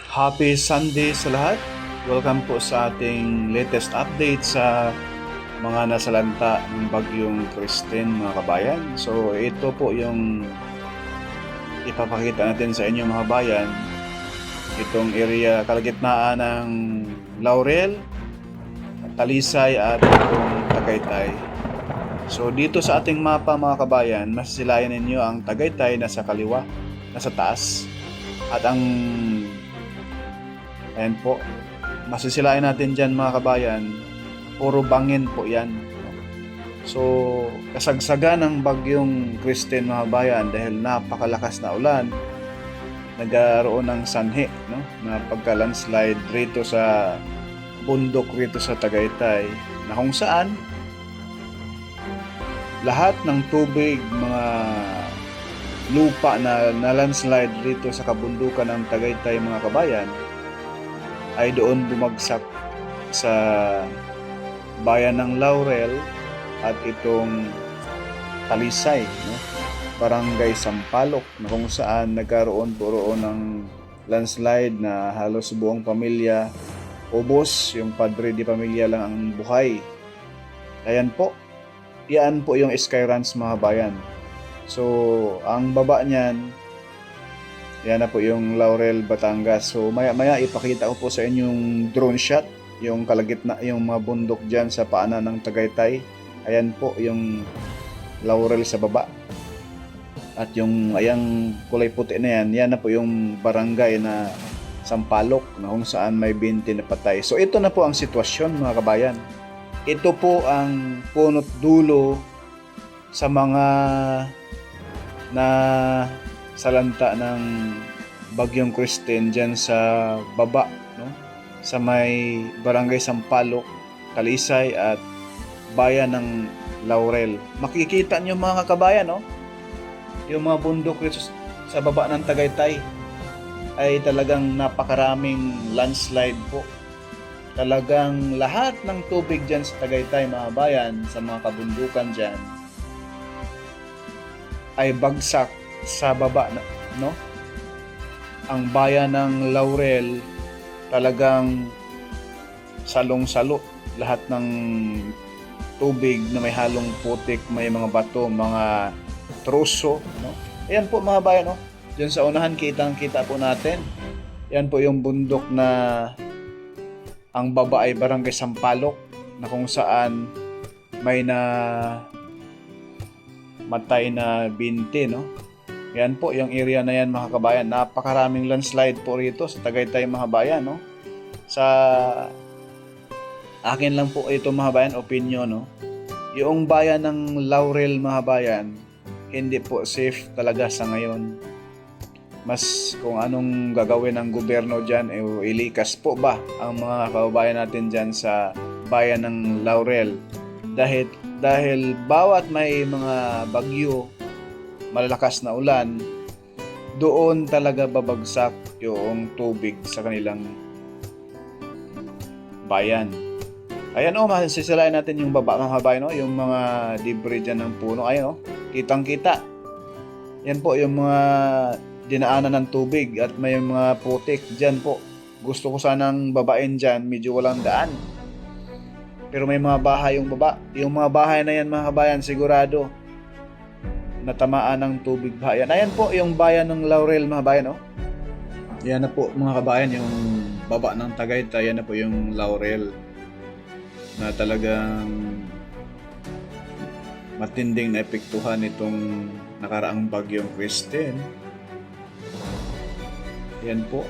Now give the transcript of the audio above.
Happy Sunday sa lahat. Welcome po sa ating latest update sa mga nasalanta ng bagyong Kristen, mga kabayan. So ito po yung ipapakita natin sa inyo, mga kabayan. Itong area kalagitnaan ng Laurel, Talisay at itong Tagaytay. So dito sa ating mapa, mga kabayan, masisilayan ninyo ang Tagaytay nasa kaliwa, nasa taas. At ang ayan po, masisilayan natin dyan, mga kabayan, puro bangin po yan. So, kasagsagan ng bagyong Kristen, mga kabayan, dahil napakalakas na ulan, nagkaroon ng sanhi, no? Na pagka-landslide rito sa bundok rito sa Tagaytay, na kung saan lahat ng tubig, mga lupa na landslide rito sa kabundukan ng Tagaytay, mga kabayan, ay doon bumagsak sa bayan ng Laurel at itong Talisay, no? Barangay Sampaloc, na kung saan nagkaroon po ng landslide na halos buong pamilya ubos, yung padre di pamilya lang ang buhay. Ayan po, yan po yung Skyranch, mga bayan. So ang baba niyan, yan na po yung Laurel, Batangas. So maya ipakita ko po sa inyo yung drone shot, yung kalagitna, yung mga bundok dyan sa paanan ng Tagaytay. Ayan po yung Laurel sa baba. At yung ayang kulay puti na yan, yan na po yung barangay na Sampaloc, na kung saan may 20 na patay. So ito na po ang sitwasyon, mga kabayan. Ito po ang punot dulo sa mga na salanta ng bagyong Kristen dyan sa baba, no? Sa may barangay Sampaloc, Talisay at bayan ng Laurel. Makikita nyo, mga kabayan, no? Yung mga bundok rito sa baba ng Tagaytay ay talagang napakaraming landslide po. Talagang lahat ng tubig dyan sa Tagaytay, mga kabayan, sa mga kabundukan dyan ay bagsak sa baba, no? Ang bayan ng Laurel talagang salong-salo, lahat ng tubig na may halong putik, may mga bato, mga troso, no? Ayan po, mga bayan, no? Diyan sa unahan, kitang-kita po natin. Yan po yung bundok na ang baba ay barangay Sampaloc, na kung saan may na matay na 20, no? Yan po yung area na yan, mga kabayan. Napakaraming landslide po rito sa Tagaytay, mga bayan, no? Sa akin lang po ito, mga bayan, opinion, no? Yung bayan ng Laurel, mga bayan, hindi po safe talaga sa ngayon. Mas kung anong gagawin ng gobyerno dyan, ilikas po ba ang mga kababayan natin dyan sa bayan ng Laurel? Dahil bawat may mga bagyo, malalakas na ulan, doon talaga babagsak yung tubig sa kanilang bayan. Ayan, masisilayan natin yung baba, mga kabayan, no? Yung mga debris dyan ng puno. Ayan, kitang-kita. Yan po yung mga dinaanan ng tubig at may mga putik dyan po. Gusto ko sanang babain dyan, medyo walang daan. Pero may mga bahay yung baba. Yung mga bahay na yan, mga kabayan, sigurado natamaan ng tubig bayan. Ayan po yung bayan ng Laurel, mga bayan, oh. Yan na po, mga kabayan, yung baba ng Tagaytay. Yan na po yung Laurel, na talagang matinding naepektuhan itong nakaraang bagyong Kristen. Yan po.